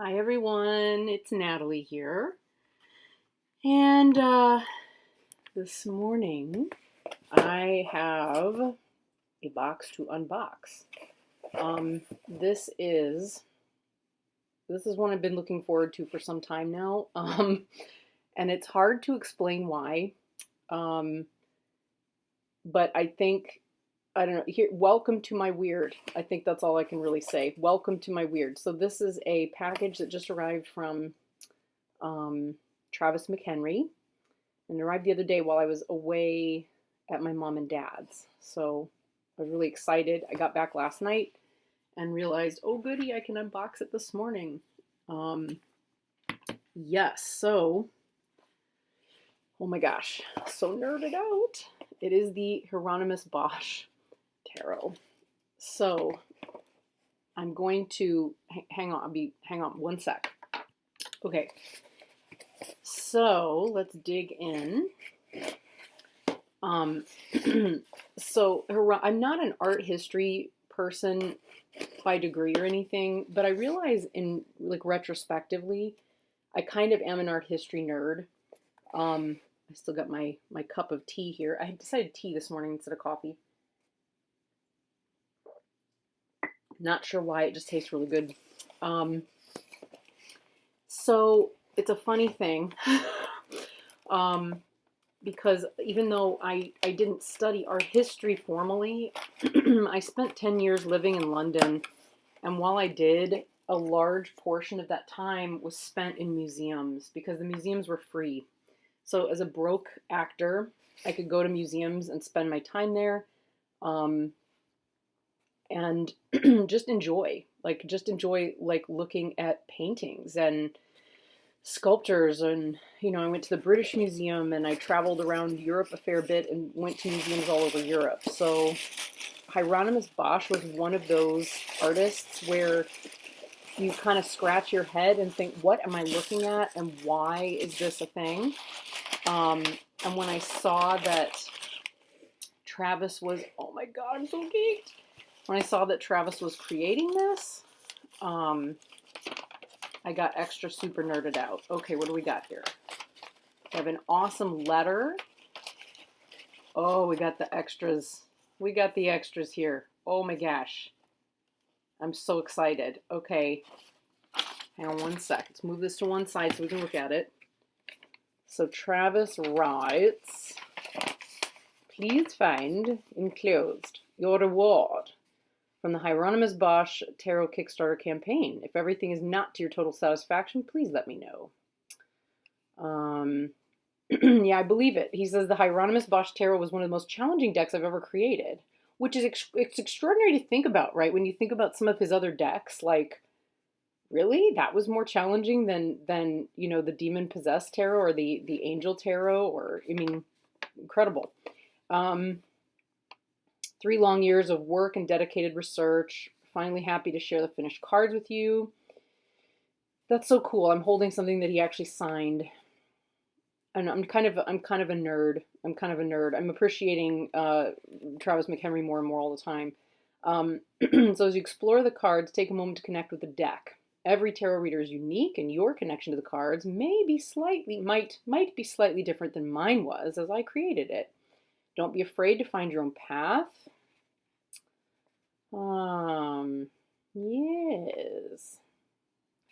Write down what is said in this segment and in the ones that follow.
Hi everyone, it's Natalie here. And this morning I have a box to unbox. This is one I've been looking forward to for some time now. And it's hard to explain why. But I think I don't know. Here, welcome to my weird. I think that's all I can really say. Welcome to my weird. So this is a package that just arrived from Travis McHenry, and arrived the other day while I was away at my mom and dad's. So I was really excited. I got back last night and realized, oh goody, I can unbox it this morning. Yes. So, oh my gosh, so nerded out. It is the Hieronymous Bosch Tarot. So I'm going to hang on one sec. Okay, so let's dig in. So I'm not an art history person by degree or anything, but I realize in retrospectively, I kind of am an art history nerd. I still got my cup of tea here. I decided tea this morning instead of coffee. Not sure why, it just tastes really good. So it's a funny thing, because even though I didn't study art history formally, I spent 10 years living in London, and while I did, a large portion of that time was spent in museums because the museums were free. So as a broke actor, I could go to museums and spend my time there. And just enjoy looking at paintings and sculptures. And I went to the British Museum, and I traveled around Europe a fair bit and went to museums all over Europe. So Hieronymous Bosch was one of those artists where you kind of scratch your head and think, what am I looking at and why is this a thing? And when I saw that Travis was, oh my god, I'm so geeked. When I saw that Travis was creating this, I got extra super nerded out. Okay, what do we got here? We have an awesome letter. Oh, we got the extras. We got the extras here. Oh my gosh. I'm so excited. Okay. Hang on one sec. Let's move this to one side so we can look at it. So Travis writes, please find enclosed your reward from the Hieronymous Bosch Tarot Kickstarter campaign. If everything is not to your total satisfaction, please let me know. Yeah, I believe it. He says the Hieronymous Bosch Tarot was one of the most challenging decks I've ever created, which is it's extraordinary to think about, right? When you think about some of his other decks, like, really? That was more challenging than the Demon Possessed Tarot or the Angel Tarot, or, I mean, incredible. 3 long years of work and dedicated research. Finally happy to share the finished cards with you. That's so cool. I'm holding something that he actually signed. And I'm kind of a nerd. I'm appreciating Travis McHenry more and more all the time. So as you explore the cards, take a moment to connect with the deck. Every tarot reader is unique, and your connection to the cards might be slightly different than mine was as I created it. Don't be afraid to find your own path. Yes.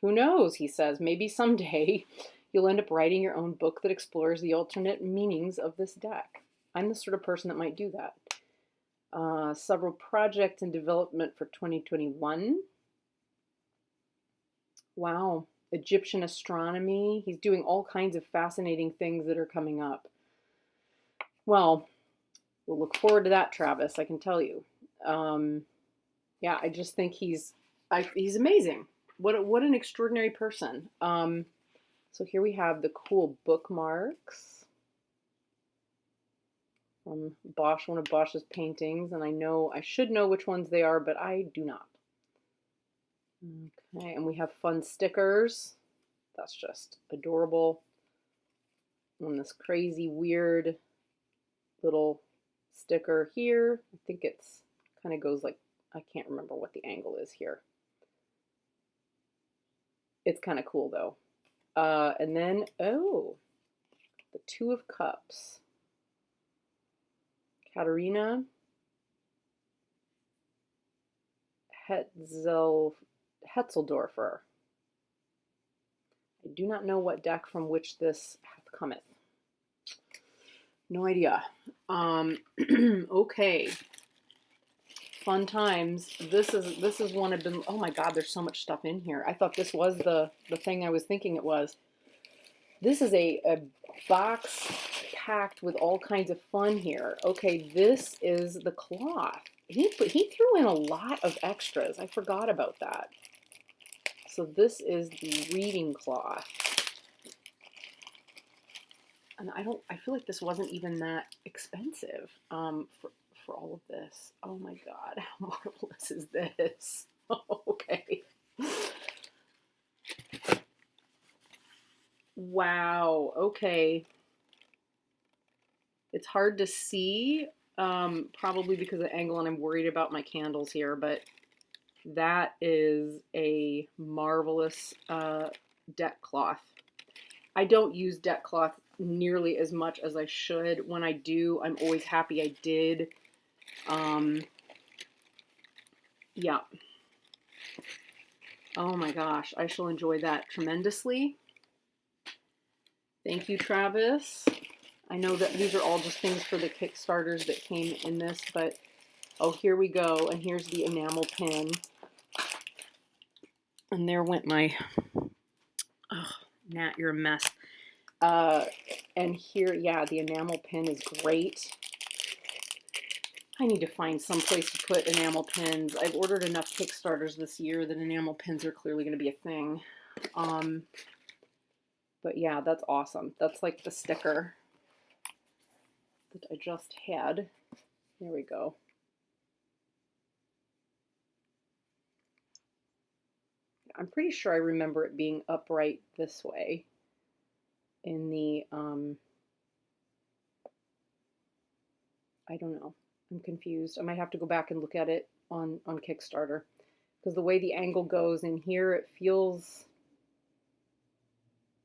Who knows, he says, maybe someday you'll end up writing your own book that explores the alternate meanings of this deck. I'm the sort of person that might do that. Several projects in development for 2021. Wow. Egyptian astronomy. He's doing all kinds of fascinating things that are coming up. Well, we'll look forward to that, Travis, I can tell you. Yeah, I just think he's amazing. What an extraordinary person. So here we have the cool bookmarks from Bosch, one of Bosch's paintings, and I should know which ones they are, but I do not. Okay, and we have fun stickers. That's just adorable. And this crazy, weird little sticker here. I think it's kind of goes like, I can't remember what the angle is here. It's kind of cool though. And then, oh, the Two of Cups. Katerina Hetzeldorfer. I do not know what deck from which this hath cometh. No idea. Okay. Fun times. This is one I've been. Oh my God, there's so much stuff in here. I thought this was the thing I was thinking it was. This is a box packed with all kinds of fun here. Okay, this is the cloth. He threw in a lot of extras. I forgot about that. So this is the reading cloth. And I feel like this wasn't even that expensive for all of this. Oh my God, how marvelous is this? Okay. Wow, okay. It's hard to see, probably because of the angle, and I'm worried about my candles here, but that is a marvelous deck cloth. I don't use deck cloth nearly as much as I should. When I do, I'm always happy I did. Yeah. Oh my gosh, I shall enjoy that tremendously. Thank you, Travis. I know that these are all just things for the Kickstarters that came in this, but oh, here we go. And here's the enamel pen. And there went my, oh, Nat, you're a mess. And here, yeah, the enamel pen is great. I need to find some place to put enamel pens. I've ordered enough Kickstarters this year that enamel pens are clearly going to be a thing. But yeah, that's awesome. That's like the sticker that I just had. There we go. I'm pretty sure I remember it being upright this way in the, I don't know. I'm confused. I might have to go back and look at it on Kickstarter, because the way the angle goes in here, it feels,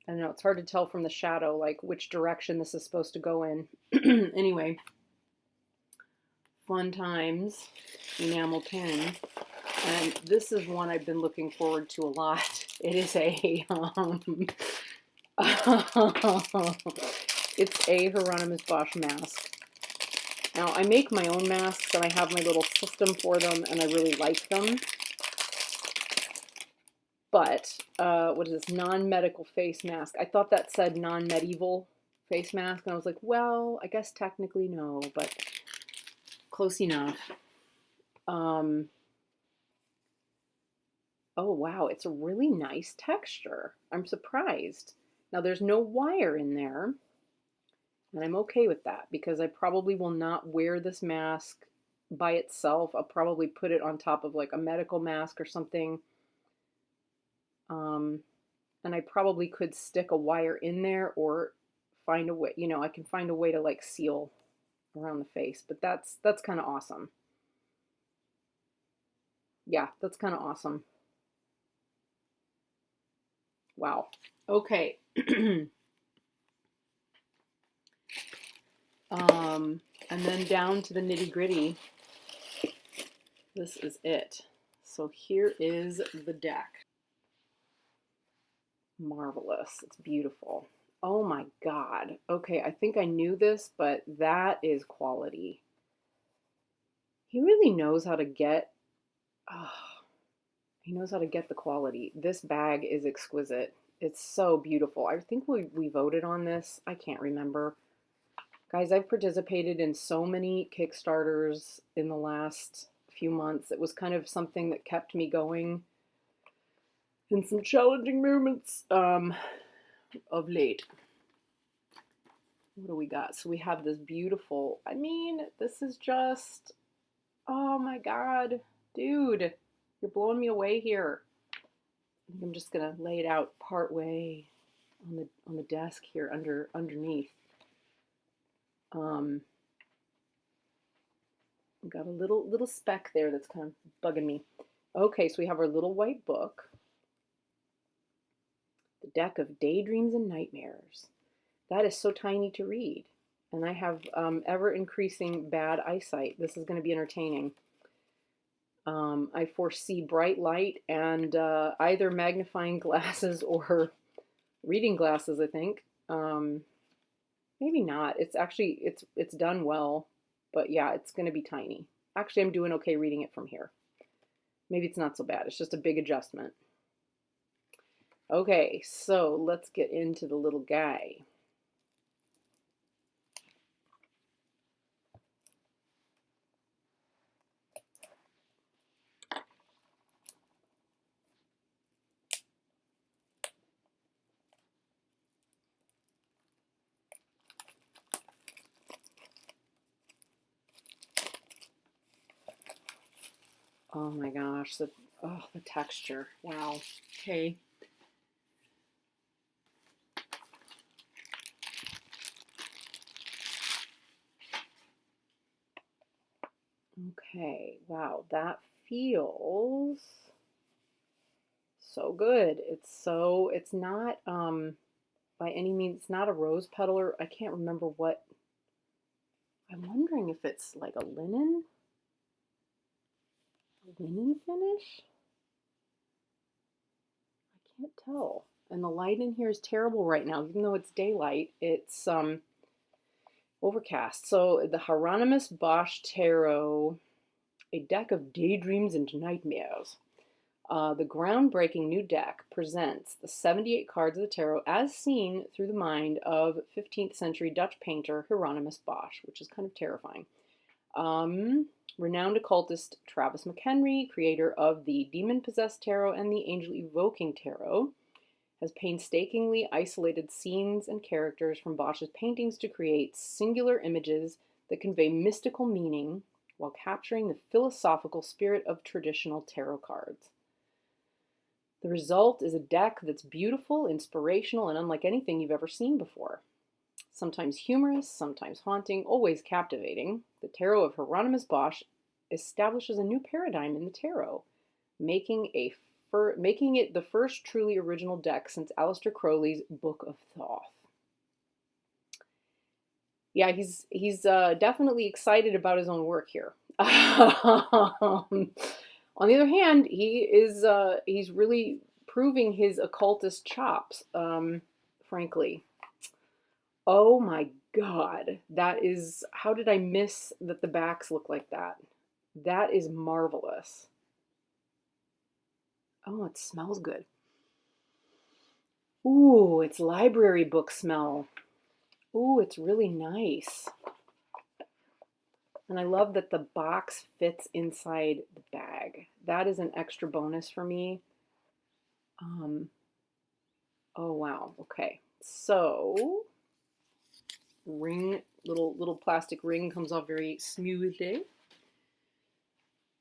I don't know, it's hard to tell from the shadow, like which direction this is supposed to go in. Anyway, fun times, enamel pen. And this is one I've been looking forward to a lot. It is a, it's a Hieronymous Bosch mask. Now, I make my own masks, and I have my little system for them, and I really like them. But, what is this? Non-medical face mask. I thought that said non-medieval face mask, and I was like, well, I guess technically no, but close enough. Oh, wow, it's a really nice texture. I'm surprised. Now, there's no wire in there. And I'm okay with that, because I probably will not wear this mask by itself. I'll probably put it on top of like a medical mask or something. And I probably could stick a wire in there or find a way, you know, I can find a way to like seal around the face. But that's kind of awesome. Yeah, that's kind of awesome. Wow. Okay. And then down to the nitty-gritty. This is it. So here is the deck. Marvelous. It's beautiful. Oh my God. Okay, I think I knew this, but that is quality. He really knows how to get, he knows how to get the quality. This bag is exquisite. It's so beautiful. I think we voted on this. I can't remember. Guys, I've participated in so many Kickstarters in the last few months. It was kind of something that kept me going in some challenging moments of late. What do we got? So we have this beautiful, I mean, this is just, oh my God, dude, you're blowing me away here. I'm just gonna lay it out part way on the desk here underneath. Got a little speck there that's kind of bugging me. Okay, so we have our little white book. deck of daydreams and nightmares. That is so tiny to read. And I have ever-increasing bad eyesight. This is going to be entertaining. I foresee bright light and either magnifying glasses or reading glasses, I think. Maybe not. It's actually, it's done well. But yeah, it's going to be tiny. Actually, I'm doing okay reading it from here. Maybe it's not so bad. It's just a big adjustment. Okay, so let's get into the little guy. Oh my gosh, the texture. Wow. Okay. Okay, wow, that feels so good. It's not by any means, it's not a rose petal, or I can't remember what. I'm wondering if it's like a linen finish. I can't tell. And the light in here is terrible right now, even though it's daylight. It's overcast. So the Hieronymous Bosch Tarot, a deck of daydreams and nightmares. The groundbreaking new deck presents the 78 cards of the tarot as seen through the mind of 15th century Dutch painter Hieronymous Bosch, which is kind of terrifying. Renowned occultist Travis McHenry, creator of the Demon-Possessed Tarot and the Angel-Evoking Tarot, has painstakingly isolated scenes and characters from Bosch's paintings to create singular images that convey mystical meaning while capturing the philosophical spirit of traditional tarot cards. The result is a deck that's beautiful, inspirational, and unlike anything you've ever seen before. Sometimes humorous, sometimes haunting, always captivating, the Tarot of Hieronymous Bosch establishes a new paradigm in the tarot, making it the first truly original deck since Aleister Crowley's Book of Thoth. Yeah, he's definitely excited about his own work here. On the other hand, he's really proving his occultist chops, frankly. Oh my God, that is, how did I miss that the backs look like that? That is marvelous. Oh, it smells good. Ooh, it's library book smell. Ooh, it's really nice. And I love that the box fits inside the bag. That is an extra bonus for me. Oh wow, okay. So, little plastic ring comes off very smoothly.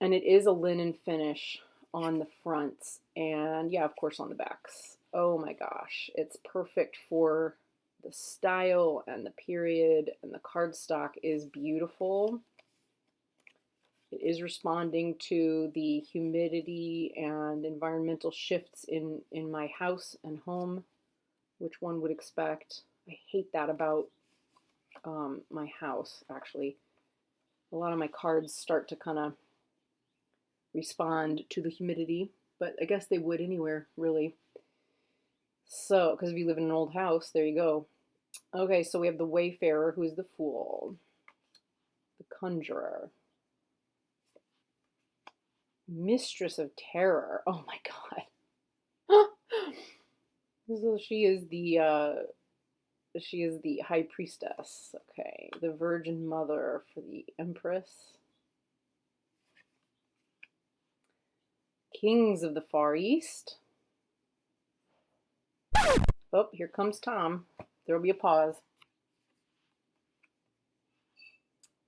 And it is a linen finish on the fronts and yeah, of course on the backs. Oh my gosh, it's perfect for the style and the period, and the cardstock is beautiful. It is responding to the humidity and environmental shifts in my house and home, which one would expect. I hate that about my house, actually. A lot of my cards start to kind of respond to the humidity, but I guess they would anywhere, really. So, because if you live in an old house, there you go. Okay, so we have the Wayfarer, who's the Fool, the Conjurer, Mistress of Terror. Oh my God. So she is the High Priestess. Okay, the Virgin Mother for the Empress. Kings of the Far East. Oh, here comes Tom. There'll be a pause.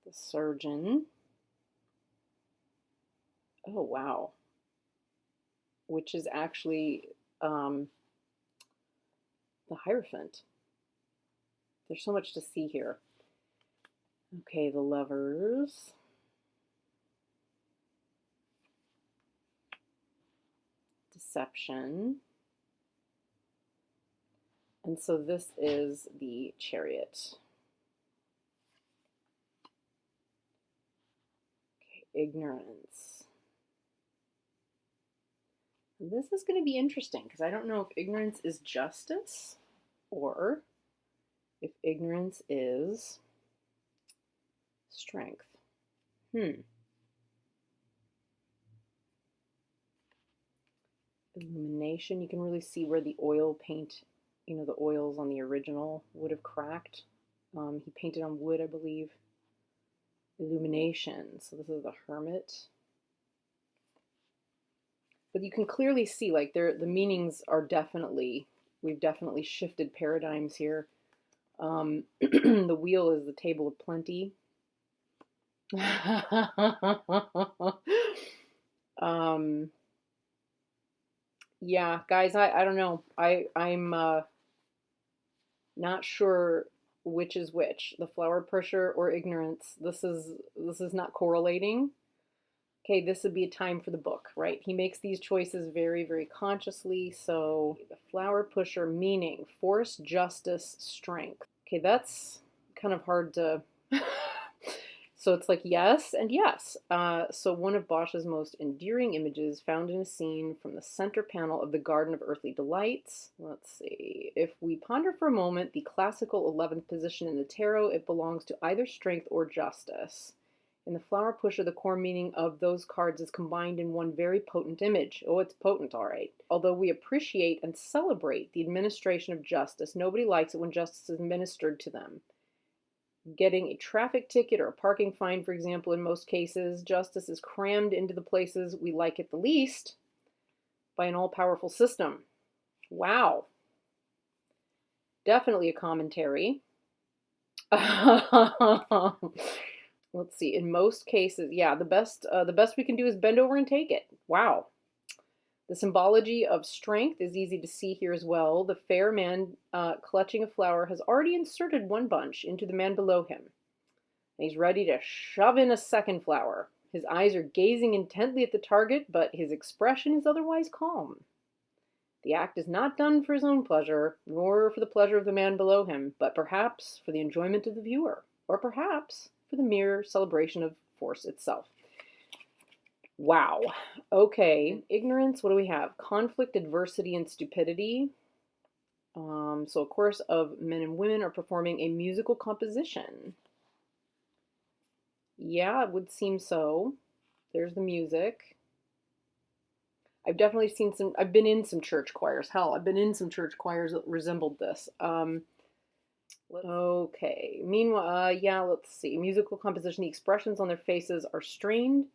The Surgeon. Oh, wow. Which is actually the Hierophant. There's so much to see here. Okay, the Lovers. Deception. And so this is the Chariot. Okay, ignorance. And this is going to be interesting because I don't know if ignorance is justice or if ignorance is strength. Illumination, you can really see where the oil paint, you know, the oils on the original would have cracked. He painted on wood, I believe. Illumination, so this is the Hermit. But you can clearly see, like, the meanings are definitely, we've definitely shifted paradigms here. The wheel is the table of plenty. Yeah, guys, I don't know. I'm not sure which is which, the flower pusher or ignorance. This is not correlating. Okay, this would be a time for the book, right? He makes these choices very, very consciously. So the flower pusher, meaning force, justice, strength. Okay, that's kind of hard to... So it's like yes and yes. So one of Bosch's most endearing images found in a scene from the center panel of the Garden of Earthly Delights. Let's see. If we ponder for a moment the classical 11th position in the tarot, it belongs to either strength or justice. In the flower pusher, the core meaning of those cards is combined in one very potent image. Oh, it's potent, all right. Although we appreciate and celebrate the administration of justice, nobody likes it when justice is administered to them. Getting a traffic ticket or a parking fine, for example, in most cases, justice is crammed into the places we like it the least by an all-powerful system. Wow. Definitely a commentary. Let's see. In most cases, yeah, the best we can do is bend over and take it. Wow. The symbology of strength is easy to see here as well. The fair man clutching a flower has already inserted one bunch into the man below him. And he's ready to shove in a second flower. His eyes are gazing intently at the target, but his expression is otherwise calm. The act is not done for his own pleasure, nor for the pleasure of the man below him, but perhaps for the enjoyment of the viewer, or perhaps for the mere celebration of force itself. Wow. Okay. Ignorance, what do we have? Conflict, adversity, and stupidity. So a chorus of men and women are performing a musical composition. Yeah, it would seem so. There's the music. I've definitely seen some, I've been in some church choirs. Hell, I've been in some church choirs that resembled this. Okay. Meanwhile, yeah, let's see. Musical composition, the expressions on their faces are strained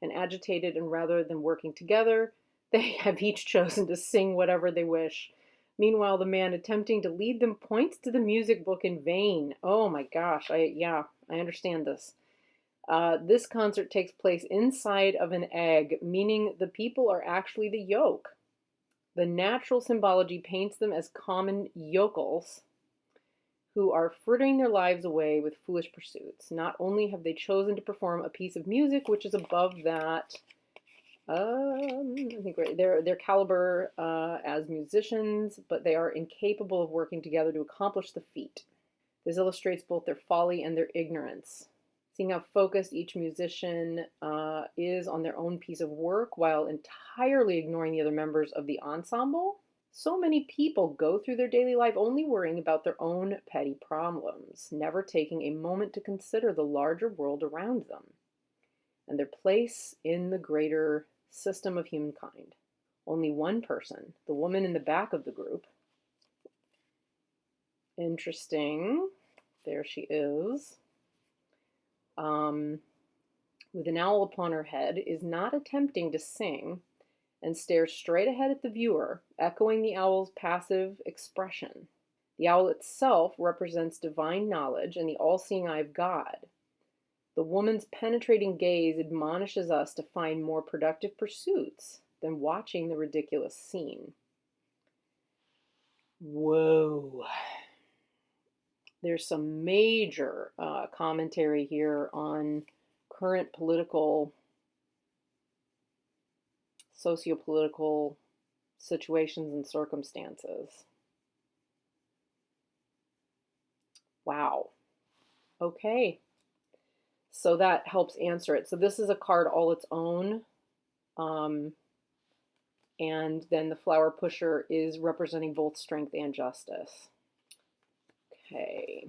and agitated, and rather than working together, they have each chosen to sing whatever they wish. Meanwhile, the man attempting to lead them points to the music book in vain. Oh my gosh, I understand this. This concert takes place inside of an egg, meaning the people are actually the yolk. The natural symbology paints them as common yokels who are frittering their lives away with foolish pursuits. Not only have they chosen to perform a piece of music which is above that, I think their caliber as musicians, but they are incapable of working together to accomplish the feat. This illustrates both their folly and their ignorance. Seeing how focused each musician is on their own piece of work while entirely ignoring the other members of the ensemble. So many people go through their daily life only worrying about their own petty problems, never taking a moment to consider the larger world around them and their place in the greater system of humankind. Only one person, the woman in the back of the group. Interesting. There she is. With an owl upon her head, is not attempting to sing and stares straight ahead at the viewer, echoing the owl's passive expression. The owl itself represents divine knowledge and the all-seeing eye of God. The woman's penetrating gaze admonishes us to find more productive pursuits than watching the ridiculous scene. Whoa. There's some major commentary here on current political, socio-political situations and circumstances. Wow. Okay. So that helps answer it. So this is a card all its own. And then the flower pusher is representing both strength and justice. Okay.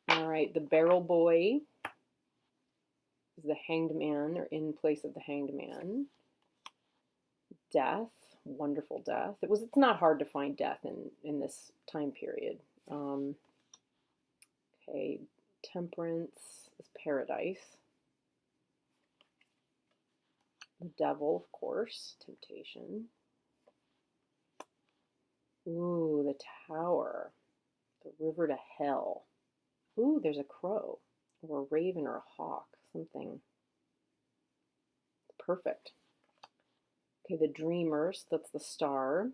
All right. The barrel boy is the hanged man, or in place of the hanged man. Death. Wonderful death. It's not hard to find death in this time period. Okay. Temperance is paradise. The devil, of course, temptation. Ooh, the tower. The river to hell. Ooh, there's a crow, or a raven, or a hawk, something. Perfect. Okay, the dreamers, that's the star.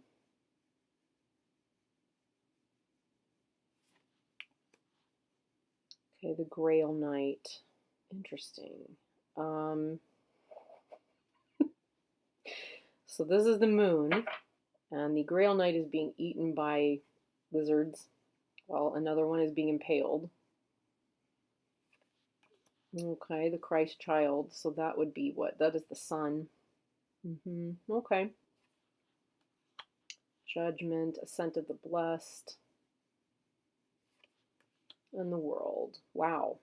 Okay, the Grail Knight. Interesting. So this is the moon, and the Grail Knight is being eaten by lizards, while another one is being impaled. Okay, the Christ child, so that would be what? That is the sun. Okay. Judgment, Ascent of the Blessed, and the World. Wow.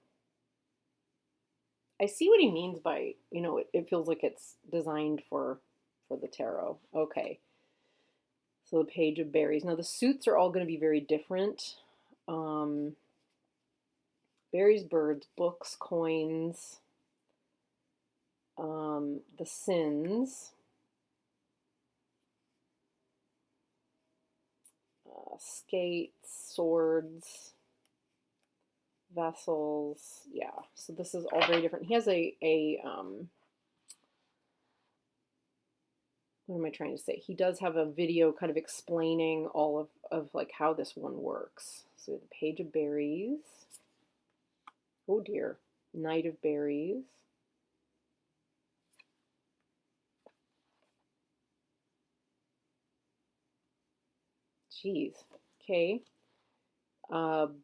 I see what he means by, it feels like it's designed for the tarot. Okay. So the Page of Berries. Now the suits are all going to be very different. Berries, birds, books, coins, the sins, skates, swords, vessels. Yeah, so this is all very different. He has what am I trying to say? He does have a video kind of explaining all of like how this one works. So the Page of Berries. Oh dear. Knight of Berries. Jeez. Okay.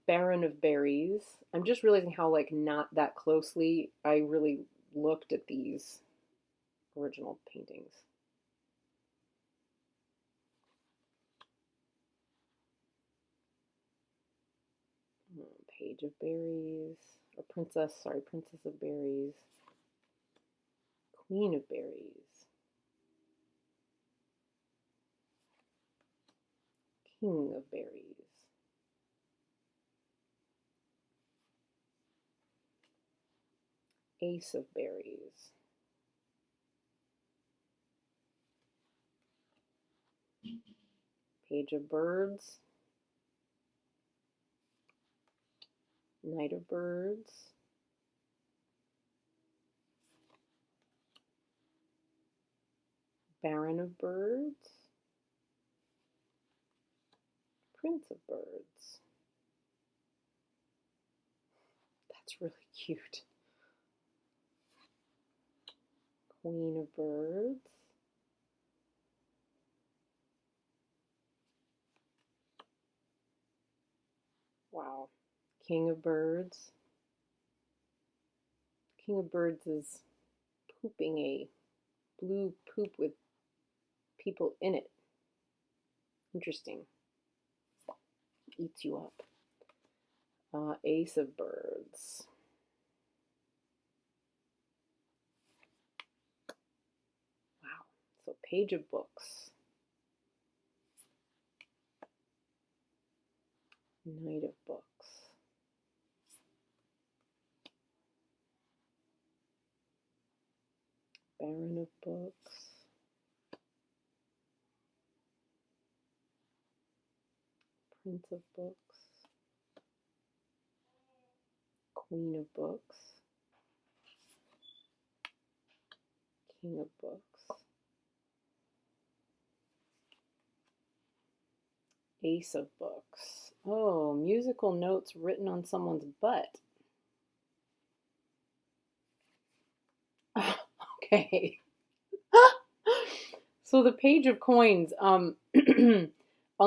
Baron of Berries. I'm just realizing how, like, not that closely I really looked at these original paintings. Page of Berries. Or Princess of Berries. Queen of Berries. King of Berries. Ace of Berries. Page of Birds. Knight of Birds. Baron of Birds. Prince of Birds. That's really cute. Queen of Birds. Wow. King of Birds. King of Birds is pooping a blue poop with people in it. Interesting. Eats you up. Ace of Birds. Wow. So Page of Books. Knight of Books. Baron of Books. Prince of Books. Queen of Books. King of Books. Ace of Books. Oh, musical notes written on someone's butt. Okay. So the Page of Coins, I'll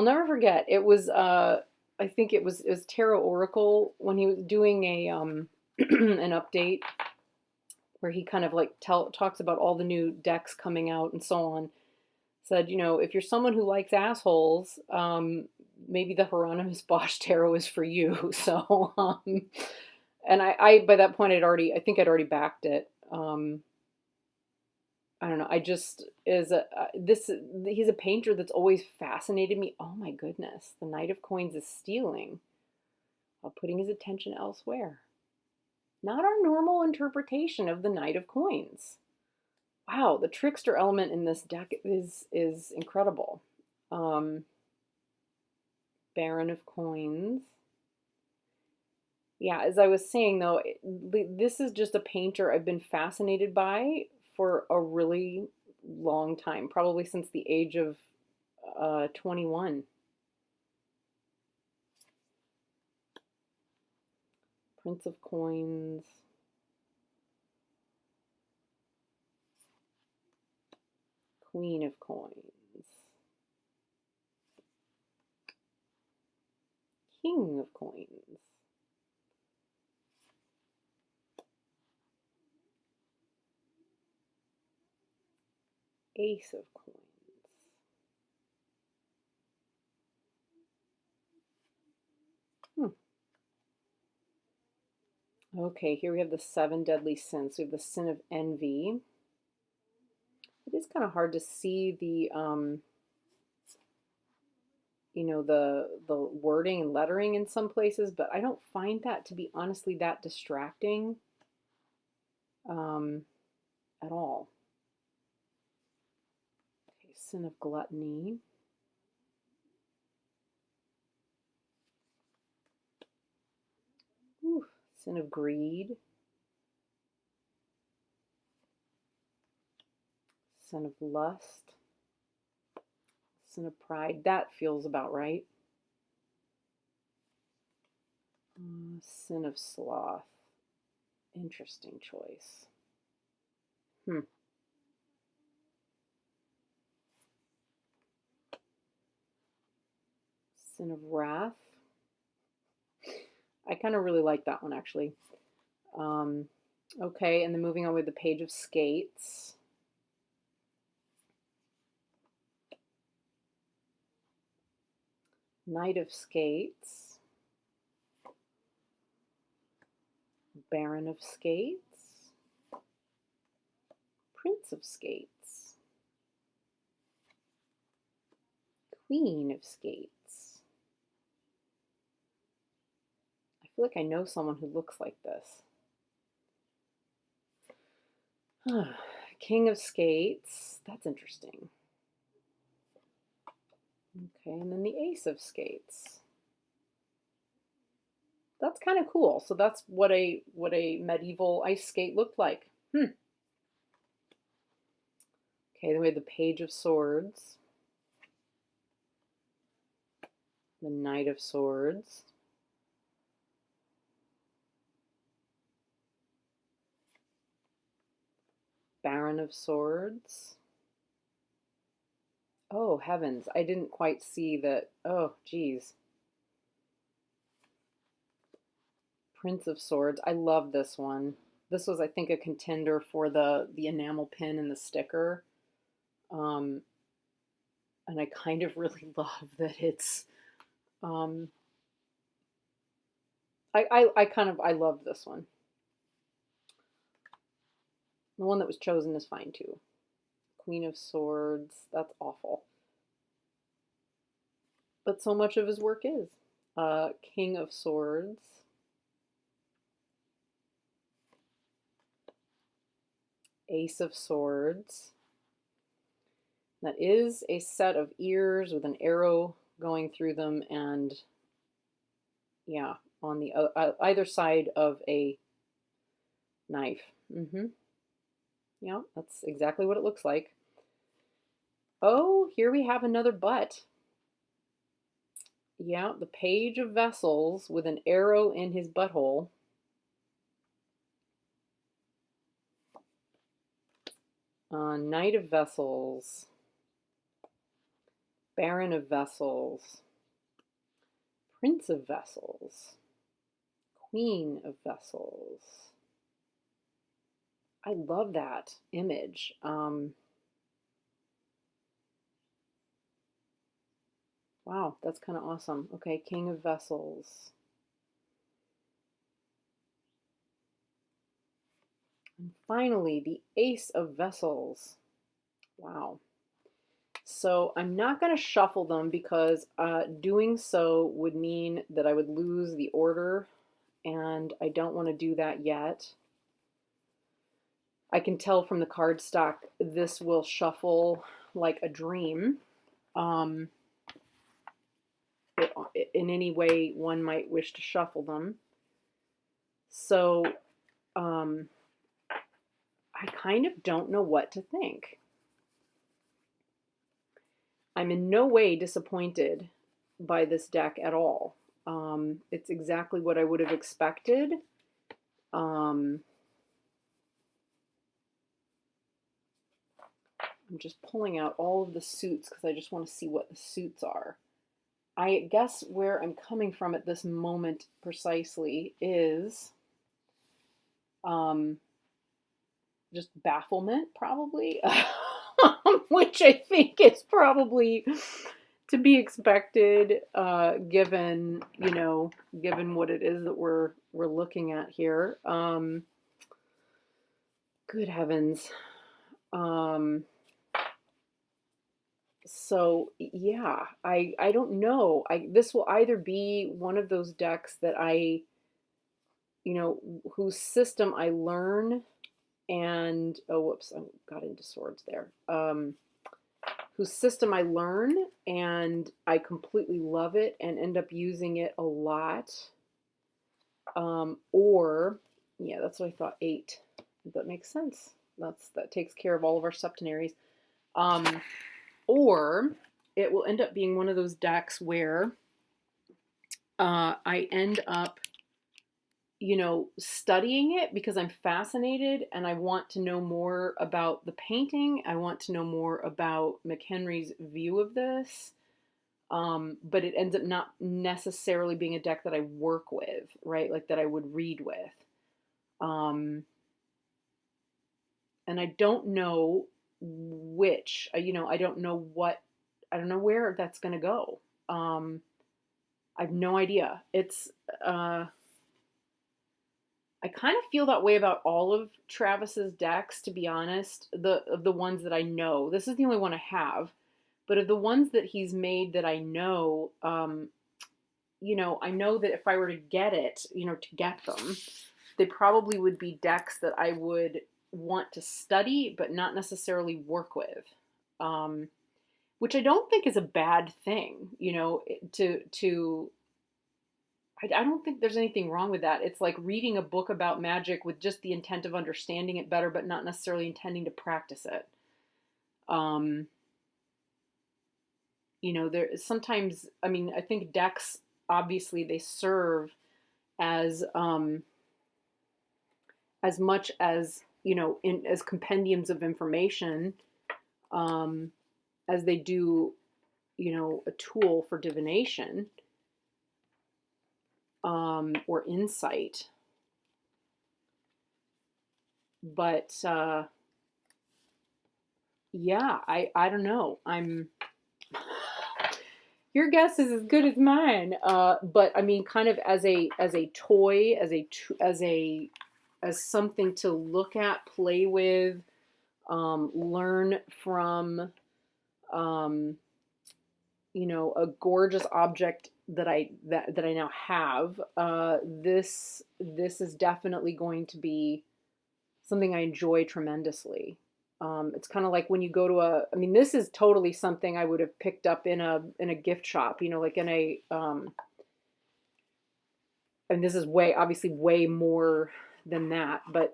never forget. It was I think it was Tarot Oracle when he was doing a an update where he kind of like talks about all the new decks coming out and so on. Said, you know, if you're someone who likes assholes, maybe the Hieronymous Bosch Tarot is for you. So, and I by that point I think I'd already backed it. I don't know. I just is a he's a painter that's always fascinated me. Oh my goodness, the Knight of Coins is stealing while putting his attention elsewhere. Not our normal interpretation of the Knight of Coins. Wow, the trickster element in this deck is incredible. Baron of Coins. Yeah, as I was saying though, this is just a painter I've been fascinated by for a really long time, probably since the age of 21. Prince of Coins. Queen of Coins. King of Coins. Ace of Coins. Okay, here we have the 7 deadly sins. We have the sin of envy. It is kind of hard to see the you know, the wording and lettering in some places, but I don't find that to be honestly that distracting at all. Okay, sin of gluttony. Ooh, sin of greed. Sin of lust. Sin of pride. That feels about right. Sin of sloth. Interesting choice. Sin of wrath. I kind of really like that one, actually. Okay, and then moving on with the Page of Skates. Knight of Skates. Baron of Skates. Prince of Skates. Queen of Skates. I feel like I know someone who looks like this. King of Skates. That's interesting. Okay, and then the Ace of Skates. That's kind of cool. So that's what a medieval ice skate looked like. Okay, then we have the Page of Swords. The Knight of Swords. Baron of Swords. Oh, heavens. I didn't quite see that. Oh, geez. Prince of Swords. I love this one. This was, I think, a contender for the enamel pin and the sticker. And I kind of really love that it's I love this one. The one that was chosen is fine too. Queen of Swords, that's awful. But so much of his work is. King of Swords. Ace of Swords. That is a set of ears with an arrow going through them, and yeah, on the either side of a knife. Yeah, that's exactly what it looks like. Oh, here we have another butt. Yeah, the Page of Vessels with an arrow in his butthole. Knight of Vessels. Baron of Vessels. Prince of Vessels, Queen of Vessels. I love that image. Wow, that's kind of awesome. Okay, King of Vessels. And finally, the Ace of Vessels. Wow. So I'm not going to shuffle them because doing so would mean that I would lose the order, and I don't want to do that yet. I can tell from the cardstock this will shuffle like a dream. In any way one might wish to shuffle them. So I kind of don't know what to think. I'm in no way disappointed by this deck at all. It's exactly what I would have expected. I'm just pulling out all of the suits because I just want to see what the suits are. I guess where I'm coming from at this moment precisely is just bafflement, probably, which I think is probably to be expected, given, you know, given what it is that we're looking at here. Good heavens. So yeah, I don't know. This will either be one of those decks that I, you know, whose system I learn and, oh, whoops, I got into swords there. Whose system I learn and I completely love it and end up using it a lot. Or, yeah, that's what I thought, 8. That makes sense. That takes care of all of our septenaries. Or it will end up being one of those decks where I end up, you know, studying it because I'm fascinated and I want to know more about the painting. I want to know more about McHenry's view of this. But it ends up not necessarily being a deck that I work with, right? Like that I would read with. And I don't know which, you know, I don't know where that's going to go. I have no idea. It's, I kind of feel that way about all of Travis's decks, to be honest. Of the ones that I know, this is the only one I have, but of the ones that he's made that I know, you know, I know that if I were to get it, you know, to get them, they probably would be decks that I would want to study, but not necessarily work with, which I don't think is a bad thing, you know, I don't think there's anything wrong with that. It's like reading a book about magic with just the intent of understanding it better, but not necessarily intending to practice it. You know, there sometimes, I mean, I think decks, obviously they serve as much as, you know, as compendiums of information, as they do, you know, a tool for divination. Or insight. But yeah, I don't know. Your guess is as good as mine. But I mean, kind of as a toy, as something to look at, play with, learn from, you know, a gorgeous object that I now have. This is definitely going to be something I enjoy tremendously. It's kind of like when you go to I mean, this is totally something I would have picked up in a gift shop, you know, like in a, and this is obviously way more than that, but,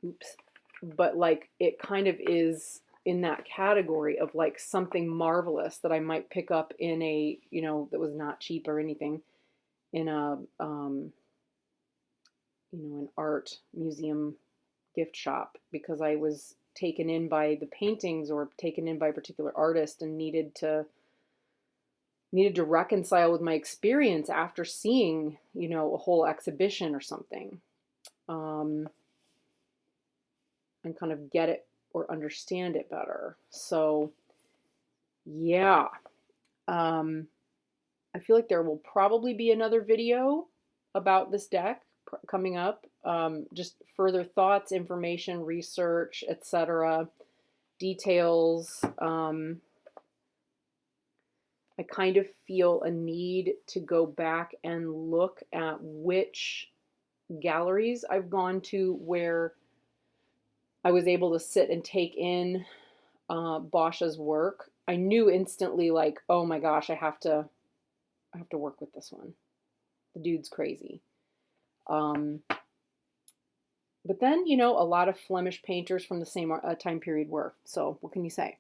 oops, but like it kind of is in that category of like something marvelous that I might pick up in a, you know, that was not cheap or anything, in a, you know, an art museum gift shop, because I was taken in by the paintings or taken in by a particular artist and needed to needed to reconcile with my experience after seeing, you know, a whole exhibition or something. And kind of get it or understand it better. So, yeah. I feel like there will probably be another video about this deck coming up. Just further thoughts, information, research, etc., details. I kind of feel a need to go back and look at which galleries I've gone to where I was able to sit and take in Bosch's work. I knew instantly, like, oh my gosh, I have to work with this one. The dude's crazy. But then, you know, a lot of Flemish painters from the same time period were. So what can you say?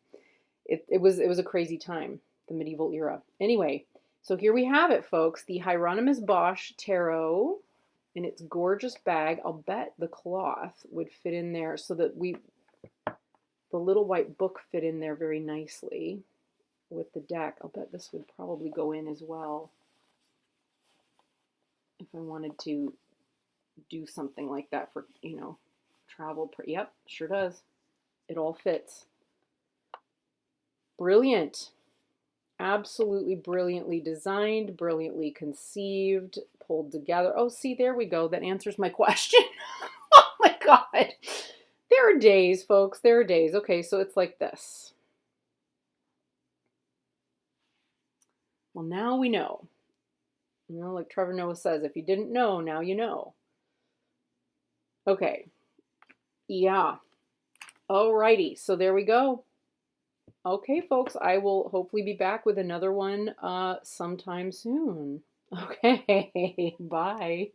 It was a crazy time, the medieval era. Anyway, so here we have it, folks. The Hieronymous Bosch Tarot in its gorgeous bag. I'll bet the cloth would fit in there so that the little white book fit in there very nicely with the deck. I'll bet this would probably go in as well if I wanted to do something like that for, you know, travel. Yep, sure does. It all fits. Brilliant. Absolutely brilliantly designed, brilliantly conceived, pulled together. Oh, see, there we go. That answers my question. Oh my God. There are days, folks. There are days. Okay, so it's like this. Well, now we know. You know, like Trevor Noah says, if you didn't know, now you know. Okay. Yeah. Alrighty. So there we go. Okay, folks, I will hopefully be back with another one sometime soon. Okay, bye.